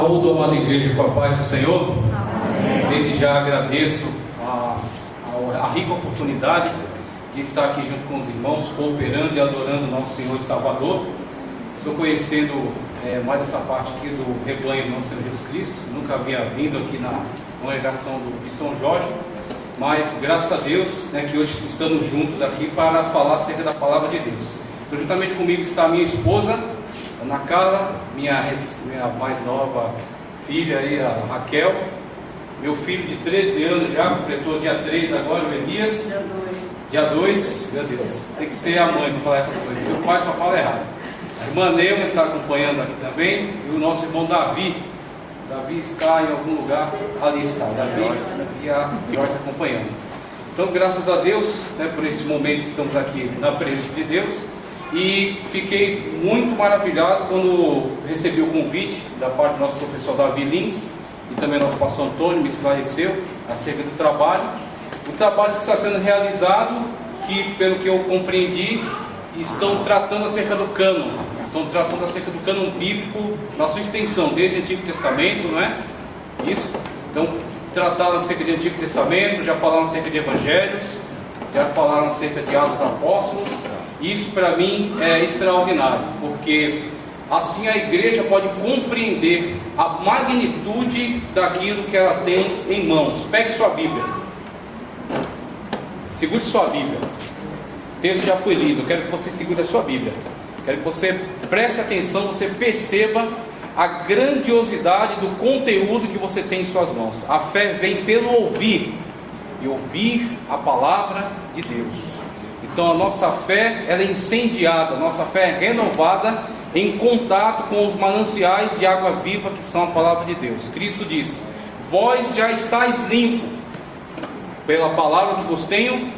Saúdo, amada igreja, com a paz do Senhor. Amém. Desde já agradeço a rica oportunidade de estar aqui junto com os irmãos, cooperando e adorando o nosso Senhor e Salvador. Estou conhecendo mais essa parte aqui do rebanho do nosso Senhor Jesus Cristo. Nunca havia vindo aqui na congregação de São Jorge, mas graças a Deus, que hoje estamos juntos aqui para falar acerca da palavra de Deus. Então, juntamente comigo está a minha esposa, Ana Carla, minha mais nova filha aí, a Raquel, meu filho de 13 anos já, completou dia 3 agora, o Elias. Dia 2, meu Deus, tem que ser a mãe para falar essas coisas, meu pai só fala errado. A irmã Neuma está acompanhando aqui também, e o nosso irmão Davi está em algum lugar, ali está, Davi e a Joyce acompanhando. Então, graças a Deus, por esse momento que estamos aqui na presença de Deus. E fiquei muito maravilhado quando recebi o convite da parte do nosso professor Davi Lins e também nosso pastor Antônio me esclareceu acerca do trabalho. O trabalho que está sendo realizado, que pelo que eu compreendi, estão tratando acerca do cânon, bíblico, na sua extensão, desde o Antigo Testamento, não é? Isso. Então, trataram acerca do Antigo Testamento, já falaram acerca de Evangelhos, já falaram acerca de Atos dos Apóstolos. Isso para mim é extraordinário, porque assim a igreja pode compreender a magnitude daquilo que ela tem em mãos. Pegue sua Bíblia, segure sua Bíblia. O texto já foi lido, eu quero que você segure a sua Bíblia. Quero que você preste atenção, você perceba a grandiosidade do conteúdo que você tem em suas mãos. A fé vem pelo ouvir, e ouvir a palavra de Deus. Então a nossa fé ela é incendiada, a nossa fé é renovada em contato com os mananciais de água viva que são a palavra de Deus. Cristo disse: vós já estáis limpos pela palavra que vos tenho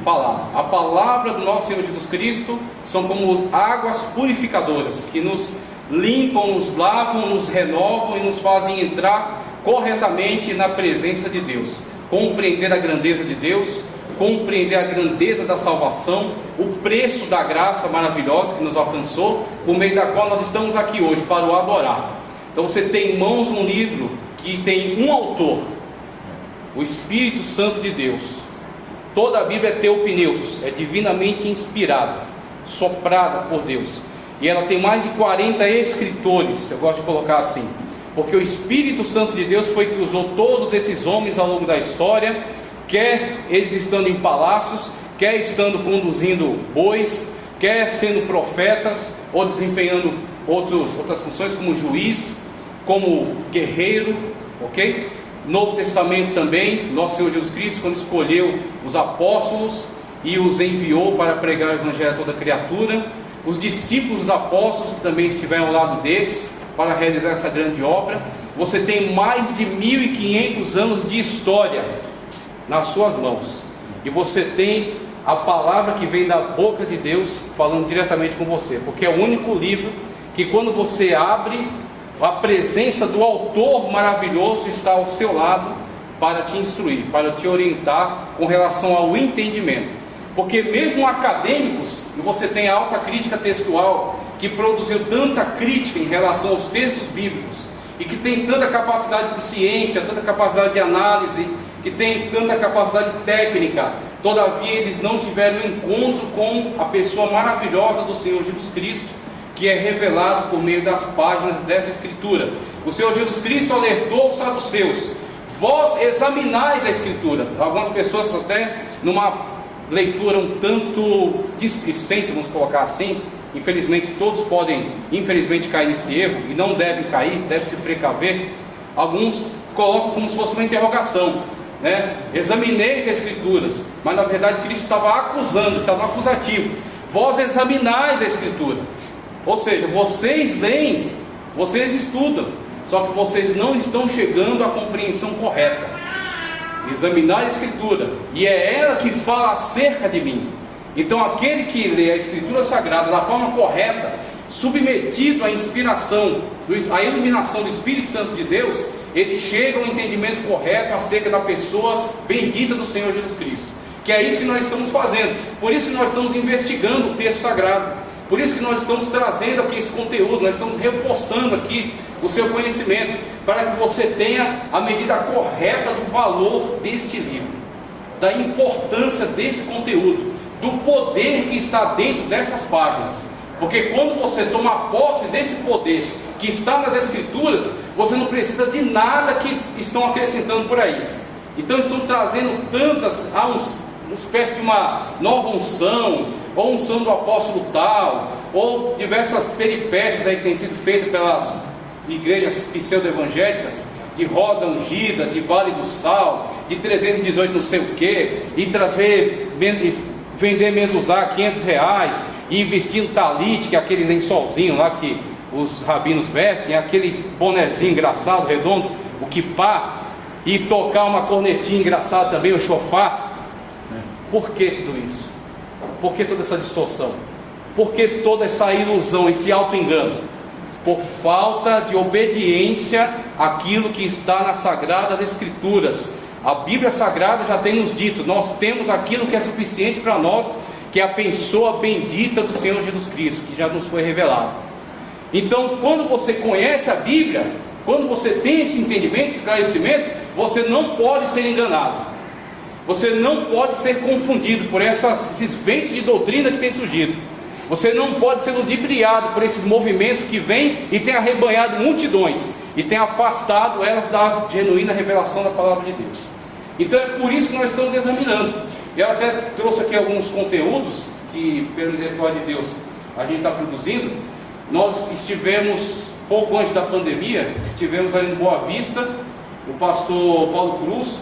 falado. A palavra do nosso Senhor Jesus Cristo são como águas purificadoras que nos limpam, nos lavam, nos renovam e nos fazem entrar corretamente na presença de Deus, compreender a grandeza de Deus, compreender a grandeza da salvação, o preço da graça maravilhosa que nos alcançou, por meio da qual nós estamos aqui hoje para o adorar. Então você tem em mãos um livro que tem um autor, o Espírito Santo de Deus. Toda a Bíblia é teopneustos, é divinamente inspirada, soprada por Deus, e ela tem mais de 40 escritores, eu gosto de colocar assim, porque o Espírito Santo de Deus foi que usou todos esses homens ao longo da história, quer eles estando em palácios, quer estando conduzindo bois, quer sendo profetas, ou desempenhando outras funções como juiz, como guerreiro, ok? Novo Testamento também, nosso Senhor Jesus Cristo, quando escolheu os apóstolos e os enviou para pregar o Evangelho a toda criatura, os discípulos dos apóstolos que também estiveram ao lado deles, para realizar essa grande obra. Você tem mais de 1500 anos de história nas suas mãos, e você tem a palavra que vem da boca de Deus falando diretamente com você, porque é o único livro que quando você abre, a presença do autor maravilhoso está ao seu lado para te instruir, para te orientar com relação ao entendimento. Porque mesmo acadêmicos, e você tem a alta crítica textual, que produziu tanta crítica em relação aos textos bíblicos, e que tem tanta capacidade de ciência, tanta capacidade de análise, que tem tanta capacidade técnica, todavia eles não tiveram encontro com a pessoa maravilhosa do Senhor Jesus Cristo, que é revelado por meio das páginas dessa escritura. O Senhor Jesus Cristo alertou os saduceus: vós examinais a escritura. Algumas pessoas até numa leitura um tanto displicente, vamos colocar assim, infelizmente todos podem cair nesse erro, e não devem cair, devem se precaver. Alguns colocam como se fosse uma interrogação, examineis as escrituras, mas na verdade Cristo estava acusando, estava no acusativo: vós examinais a escritura. Ou seja, vocês leem, vocês estudam, só que vocês não estão chegando à compreensão correta. Examinar a escritura, e é ela que fala acerca de mim. Então aquele que lê a escritura sagrada da forma correta, submetido à inspiração, à iluminação do Espírito Santo de Deus, ele chega ao entendimento correto acerca da pessoa bendita do Senhor Jesus Cristo. Que é isso que nós estamos fazendo. Por isso que nós estamos investigando o texto sagrado. Por isso que nós estamos trazendo aqui esse conteúdo, nós estamos reforçando aqui o seu conhecimento, para que você tenha a medida correta do valor deste livro, da importância desse conteúdo, do poder que está dentro dessas páginas. Porque quando você toma posse desse poder que está nas Escrituras, você não precisa de nada que estão acrescentando por aí. Então estão trazendo tantas, uma espécie de uma nova unção, ou unção do apóstolo tal, ou diversas peripécias aí que têm sido feitas pelas igrejas pseudo-evangélicas, de rosa ungida, de vale do sal, de 318 não sei o que, e vender mesmo usar R$500, e investir no talite, que é aquele lençolzinho lá que os rabinos vestem, aquele bonezinho engraçado, redondo, o kippá, e tocar uma cornetinha engraçada também, o shofar. Por que tudo isso? Por que toda essa distorção? Por que toda essa ilusão, esse auto-engano? Por falta de obediência àquilo que está nas Sagradas Escrituras. A Bíblia Sagrada já tem nos dito, nós temos aquilo que é suficiente para nós, que é a pessoa bendita do Senhor Jesus Cristo, que já nos foi revelado. Então, quando você conhece a Bíblia, quando você tem esse entendimento, esse esclarecimento, você não pode ser enganado. Você não pode ser confundido por esses ventos de doutrina que têm surgido. Você não pode ser ludibriado por esses movimentos que vêm e têm arrebanhado multidões e têm afastado elas da genuína revelação da palavra de Deus. Então é por isso que nós estamos examinando. Eu até trouxe aqui alguns conteúdos que, pela misericórdia de Deus, a gente está produzindo. Nós estivemos, pouco antes da pandemia, estivemos ali no Boa Vista. O pastor Paulo Cruz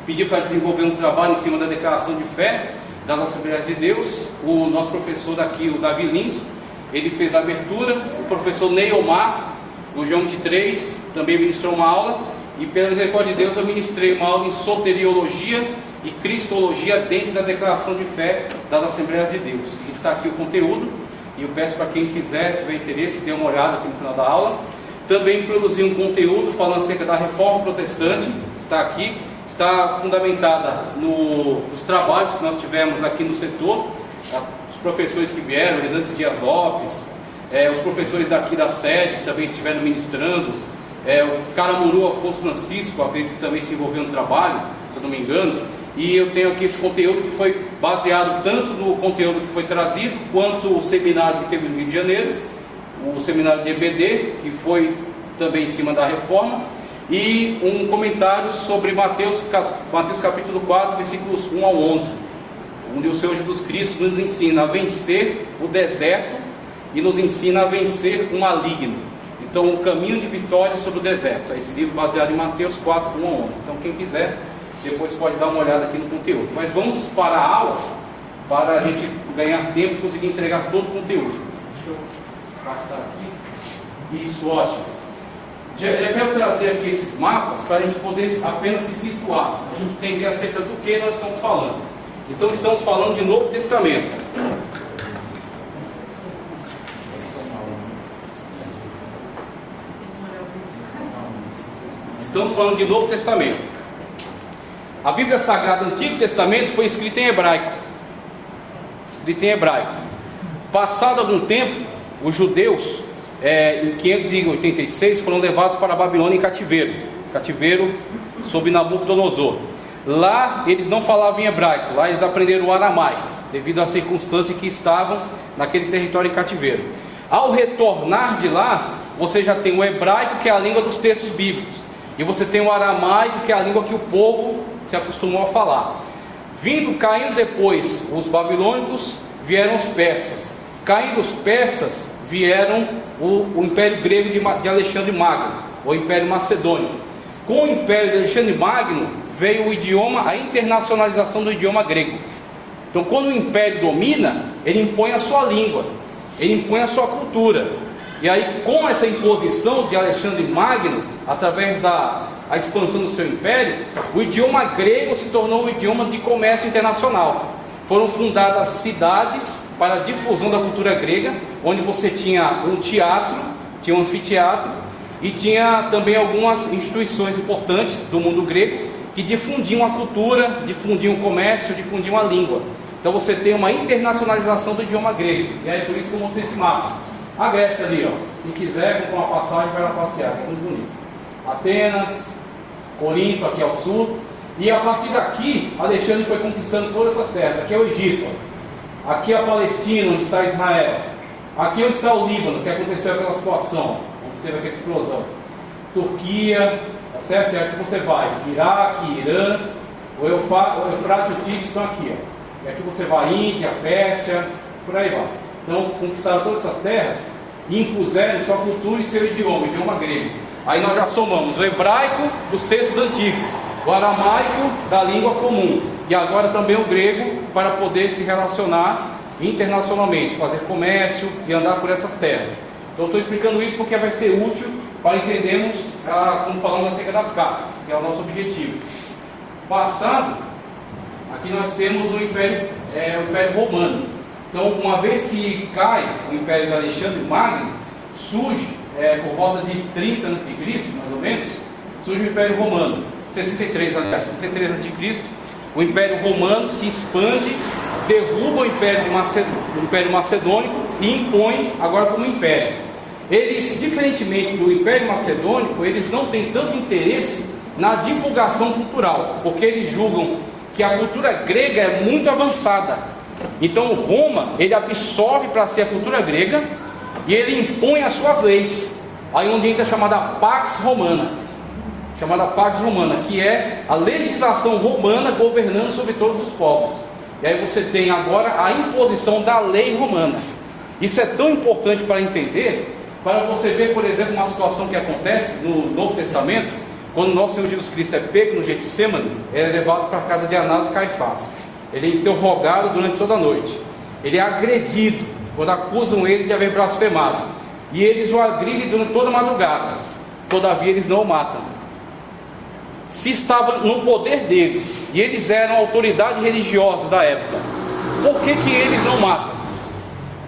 pediu para desenvolver um trabalho em cima da declaração de fé das Assembleias de Deus. O nosso professor daqui, o Davi Lins, ele fez a abertura. O professor Neomar, do João 23, também ministrou uma aula. E pela misericórdia de Deus eu ministrei uma aula em soteriologia e cristologia dentro da declaração de fé das Assembleias de Deus. E está aqui o conteúdo, e eu peço para quem quiser, tiver interesse, dê uma olhada aqui no final da aula. Também produzi um conteúdo falando acerca da Reforma Protestante, está aqui. Está fundamentada nos trabalhos que nós tivemos aqui no setor, os professores que vieram, Redantes Dias Lopes, os professores daqui da sede que também estiveram ministrando, o Caramuru Afonso Francisco, acredito que também se envolveu no trabalho, se eu não me engano. E eu tenho aqui esse conteúdo que foi baseado tanto no conteúdo que foi trazido, quanto o seminário que teve no Rio de Janeiro, o seminário de EBD, que foi também em cima da reforma, e um comentário sobre Mateus capítulo 4, versículos 1 ao 11, onde o Senhor Jesus Cristo nos ensina a vencer o deserto e nos ensina a vencer o maligno. Então, o caminho de vitória sobre o deserto. É esse livro baseado em Mateus 4, 1 ao 11. Então, quem quiser, depois pode dar uma olhada aqui no conteúdo. Mas vamos para a aula, para a gente ganhar tempo e conseguir entregar todo o conteúdo. Deixa eu passar aqui. Isso, ótimo. Eu quero trazer aqui esses mapas para a gente poder apenas se situar, a gente entender acerca do que nós estamos falando. Então estamos falando de Novo Testamento. Estamos falando de Novo Testamento. A Bíblia Sagrada do Antigo Testamento foi escrita em hebraico. Passado algum tempo, os judeus, em 586, foram levados para a Babilônia em cativeiro sob Nabucodonosor. Lá eles não falavam em hebraico, lá eles aprenderam o aramaico, devido à circunstância que estavam naquele território em cativeiro. Ao retornar de lá, você já tem o hebraico, que é a língua dos textos bíblicos, e você tem o aramaico, que é a língua que o povo se acostumou a falar. Caindo depois os babilônicos, vieram os persas. Caindo os persas, vieram o Império Grego de Alexandre Magno, o Império Macedônio. Com o Império de Alexandre Magno veio o idioma, a internacionalização do idioma grego. Então, quando o Império domina, ele impõe a sua língua, ele impõe a sua cultura. E aí, com essa imposição de Alexandre Magno, através da expansão do seu império, o idioma grego se tornou um idioma de comércio internacional. Foram fundadas cidades para a difusão da cultura grega, onde você tinha um teatro, tinha um anfiteatro, e tinha também algumas instituições importantes do mundo grego que difundiam a cultura, difundiam o comércio, difundiam a língua. Então você tem uma internacionalização do idioma grego, e é por isso que eu mostrei esse mapa. A Grécia ali, ó. Quem quiser comprar uma passagem vai lá passear, que é muito bonito. Atenas, Corinto, aqui ao sul. E a partir daqui, Alexandre foi conquistando todas essas terras. Aqui é o Egito, aqui é a Palestina, onde está Israel. Aqui é onde está o Líbano, que aconteceu aquela situação, onde teve aquela explosão. Turquia, tá certo? E aqui você vai, Iraque, Irã, o Eufrates e o Tigre estão aqui, ó. E aqui você vai, Índia, Pérsia, por aí vai. Então conquistaram todas essas terras e impuseram sua cultura e seu idioma, o idioma grego. Aí nós já somamos o hebraico dos textos antigos, o aramaico da língua comum e agora também o grego para poder se relacionar internacionalmente, fazer comércio e andar por essas terras. Então estou explicando isso porque vai ser útil para entendermos, como falamos acerca das cartas, que é o nosso objetivo. Passado, aqui nós temos o Império Romano. Então, uma vez que cai o Império de Alexandre Magno, surge, por volta de 30 a.C., mais ou menos, surge o Império Romano. 63 a.C., o Império Romano se expande, derruba o Império Macedônico e impõe agora como império. Eles, diferentemente do Império Macedônico, eles não têm tanto interesse na divulgação cultural, porque eles julgam que a cultura grega é muito avançada. Então Roma, ele absorve para si a cultura grega e ele impõe as suas leis. Aí onde entra a chamada Pax Romana, que é a legislação romana governando sobre todos os povos. E aí você tem agora a imposição da lei romana. Isso é tão importante para entender, para você ver, por exemplo, uma situação que acontece no Novo Testamento, quando o nosso Senhor Jesus Cristo é pego no Getsemane, é levado para a casa de Anás e Caifás. Ele é interrogado durante toda a noite. Ele é agredido quando acusam ele de haver blasfemado. E eles o agridem durante toda a madrugada. Todavia eles não o matam. Se estava no poder deles, e eles eram a autoridade religiosa da época, por que eles não matam?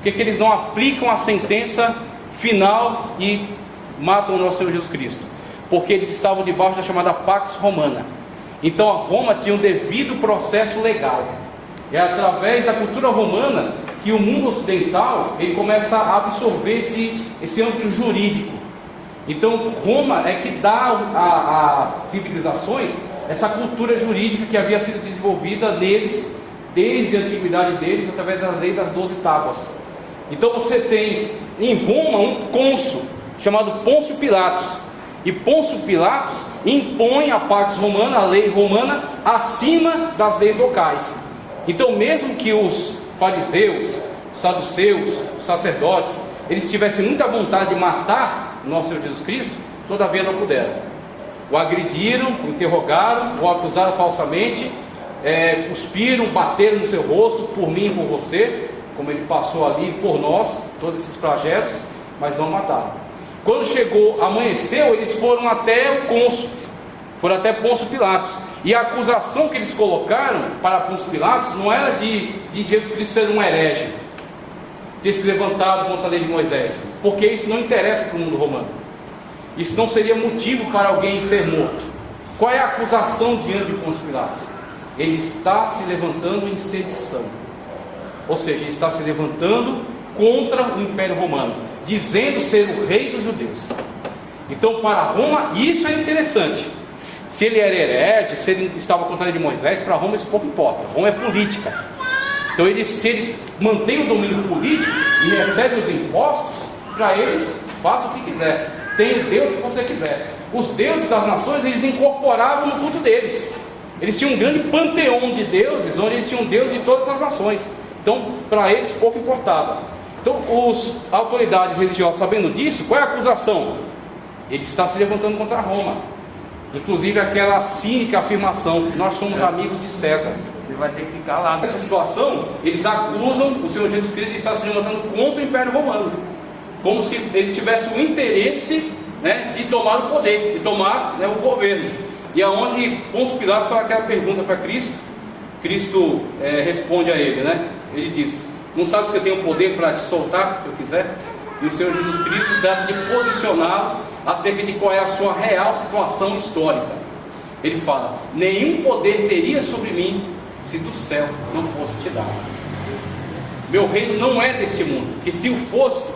Por que eles não aplicam a sentença final e matam o nosso Senhor Jesus Cristo? Porque eles estavam debaixo da chamada Pax Romana. Então a Roma tinha um devido processo legal. É através da cultura romana que o mundo ocidental ele começa a absorver esse âmbito jurídico. Então Roma é que dá às civilizações essa cultura jurídica que havia sido desenvolvida neles desde a antiguidade deles, através da lei das 12 tábuas. Então você tem em Roma um cônsul chamado Pôncio Pilatos. E Pôncio Pilatos impõe a Pax Romana, a lei romana, acima das leis locais. Então mesmo que os fariseus, os saduceus, os sacerdotes, eles tivessem muita vontade de matar o nosso Senhor Jesus Cristo, todavia não puderam. O agrediram, o interrogaram, o acusaram falsamente, cuspiram, bateram no seu rosto, por mim e por você, como ele passou ali por nós, todos esses flagelos, mas não mataram. Quando chegou, amanheceu, eles foram até o cônsul, foram até Pôncio Pilatos, e a acusação que eles colocaram para Pôncio Pilatos não era de Jesus Cristo ser um herege, ter se levantado contra a lei de Moisés, porque isso não interessa para o mundo romano. Isso não seria motivo para alguém ser morto. Qual é a acusação diante de Pôncio Pilatos? Ele está se levantando em sedição, ou seja, ele está se levantando contra o Império Romano, dizendo ser o rei dos judeus. Então para Roma isso é interessante. Se ele era herege, se ele estava contra a lei de Moisés, para Roma isso pouco importa. Roma é política. Então se eles mantêm o domínio político e recebem os impostos, para eles faça o que quiser, tenha o Deus que você quiser. Os deuses das nações eles incorporavam no culto deles. Eles tinham um grande panteão de deuses, onde eles tinham Deus de todas as nações. Então para eles pouco importava. Então as autoridades religiosas, sabendo disso, qual é a acusação? Ele está se levantando contra Roma. Inclusive aquela cínica afirmação: nós somos amigos de César. Você vai ter que ficar lá. Nessa situação, eles acusam o Senhor Jesus Cristo de estar se levantando contra o Império Romano, como se ele tivesse o interesse, de tomar o poder, de tomar o governo. E aonde Pôncio Pilatos faz aquela pergunta para Cristo, Cristo responde a ele, ele diz: não sabes que eu tenho poder para te soltar, se eu quiser? E o Senhor Jesus Cristo trata de posicioná-lo acerca de qual é a sua real situação histórica. Ele fala: nenhum poder teria sobre mim se do céu não fosse te dado. Meu reino não é deste mundo, que se o fosse,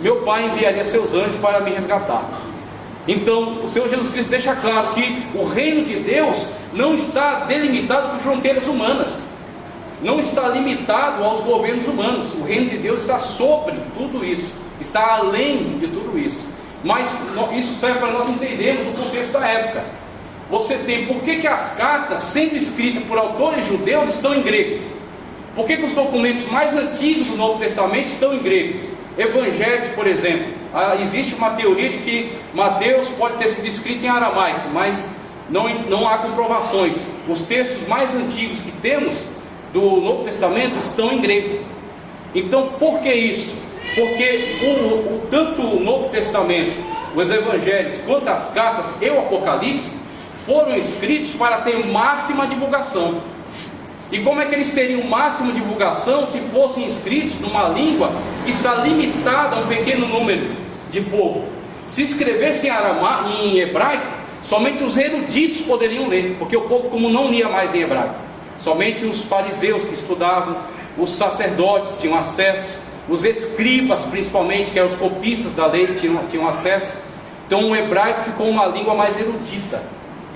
meu Pai enviaria seus anjos para me resgatar. Então, o Senhor Jesus Cristo deixa claro que o reino de Deus não está delimitado por fronteiras humanas, não está limitado aos governos humanos. O reino de Deus está sobre tudo isso, está além de tudo isso. Mas isso serve para nós entendermos o contexto da época. Você tem, por que as cartas, sendo escritas por autores judeus, estão em grego? Por que os documentos mais antigos do Novo Testamento estão em grego? Evangelhos, por exemplo, existe uma teoria de que Mateus pode ter sido escrito em aramaico, mas não há comprovações. Os textos mais antigos que temos do Novo Testamento estão em grego. Então, por que isso? Porque tanto o Novo Testamento, os Evangelhos, quanto as cartas e o Apocalipse foram escritos para ter máxima divulgação. E como é que eles teriam máxima divulgação se fossem escritos numa língua que está limitada a um pequeno número de povo? Se escrevesse em hebraico, somente os eruditos poderiam ler, porque o povo como não lia mais em hebraico. Somente os fariseus que estudavam, os sacerdotes tinham acesso, os escribas principalmente, que eram os copistas da lei, tinham acesso. Então o hebraico ficou uma língua mais erudita,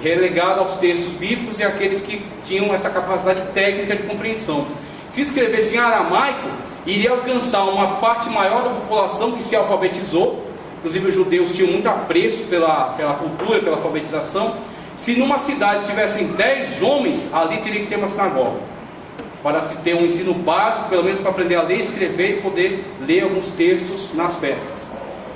relegado aos textos bíblicos e àqueles que tinham essa capacidade técnica de compreensão. Se escrevesse em aramaico, iria alcançar uma parte maior da população que se alfabetizou. Inclusive os judeus tinham muito apreço pela cultura, pela alfabetização. Se numa cidade tivessem 10 homens, ali teria que ter uma sinagoga, para se ter um ensino básico, pelo menos para aprender a ler, escrever e poder ler alguns textos nas festas.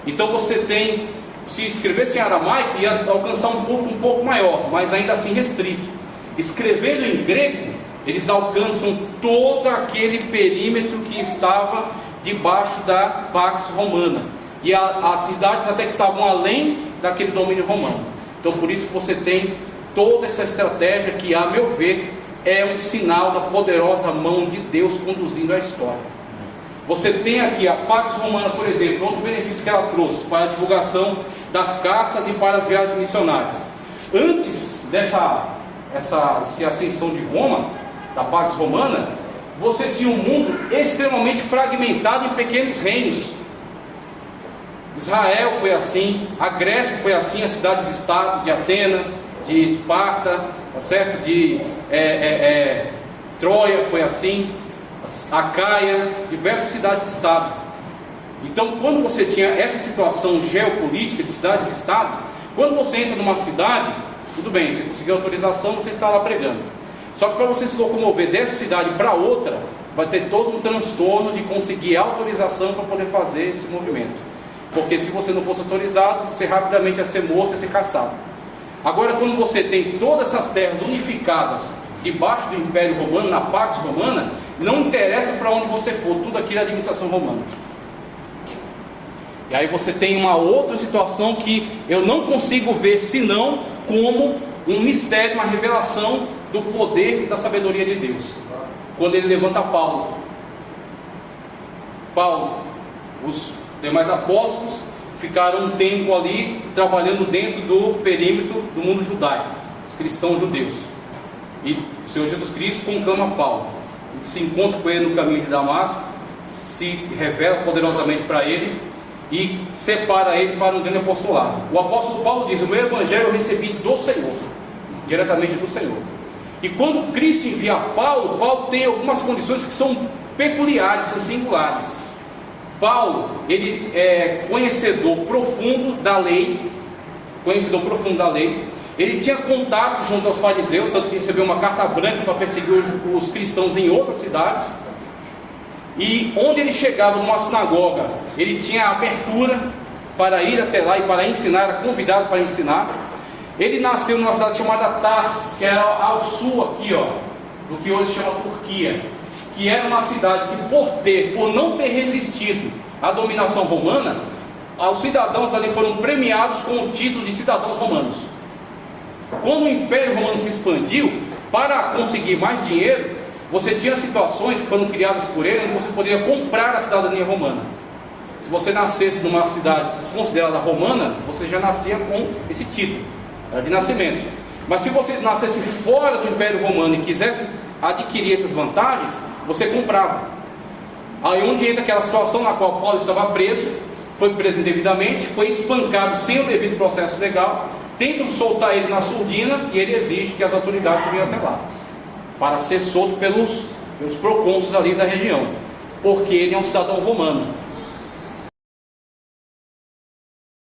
Então você tem, se escrevesse em aramaico, ia alcançar um público um pouco maior, mas ainda assim restrito. Escrevendo em grego, eles alcançam todo aquele perímetro que estava debaixo da Pax Romana, e as cidades até que estavam além daquele domínio romano. Então por isso que você tem toda essa estratégia que, a meu ver, é um sinal da poderosa mão de Deus conduzindo a história. Você tem aqui a Pax Romana, por exemplo, outro benefício que ela trouxe para a divulgação das cartas e para as viagens missionárias. Antes dessa ascensão de Roma, da Pax Romana, você tinha um mundo extremamente fragmentado em pequenos reinos. Israel foi assim, a Grécia foi assim, as cidades-estado de Atenas, de Esparta, tá certo? De Troia foi assim, a Caia, diversas cidades-estado. Então, quando você tinha essa situação geopolítica de cidades-estado, quando você entra numa cidade, tudo bem, você conseguiu autorização, você está lá pregando. Só que para você se locomover dessa cidade para outra, vai ter todo um transtorno de conseguir autorização para poder fazer esse movimento. Porque se você não fosse autorizado, você rapidamente ia ser morto, ia ser caçado. Agora, quando você tem todas essas terras unificadas debaixo do Império Romano, na Pax Romana, não interessa para onde você for, tudo aquilo é administração romana. E aí você tem uma outra situação que eu não consigo ver senão como um mistério, uma revelação do poder e da sabedoria de Deus. Quando ele levanta Paulo, os demais apóstolos ficaram um tempo ali trabalhando dentro do perímetro do mundo judaico, os cristãos judeus. E o Senhor Jesus Cristo conclama Paulo, se encontra com ele no caminho de Damasco, se revela poderosamente para ele e separa ele para um grande apostolado. O apóstolo Paulo diz: o meu evangelho eu recebi do Senhor, diretamente do Senhor. E quando Cristo envia Paulo, Paulo tem algumas condições que são peculiares, são singulares. Paulo, ele é conhecedor profundo da lei, ele tinha contato junto aos fariseus, tanto que recebeu uma carta branca para perseguir os cristãos em outras cidades. E onde ele chegava numa sinagoga, ele tinha abertura para ir até lá e para ensinar, era convidado para ensinar. Ele nasceu numa cidade chamada Tarsis, que era ao sul aqui, do que hoje chama Turquia, que era uma cidade que por não ter resistido à dominação romana, os cidadãos ali foram premiados com o título de cidadãos romanos. Quando o Império Romano se expandiu, para conseguir mais dinheiro, você tinha situações que foram criadas por ele, onde você poderia comprar a cidadania romana. Se você nascesse numa cidade considerada romana, você já nascia com esse título, era de nascimento. Mas se você nascesse fora do Império Romano e quisesse adquirir essas vantagens, você comprava. Aí onde entra aquela situação na qual Paulo estava preso, foi preso indevidamente, foi espancado sem o devido processo legal, tentam soltar ele na surdina e ele exige que as autoridades venham até lá, para ser solto pelos procônsulos ali da região, porque ele é um cidadão romano.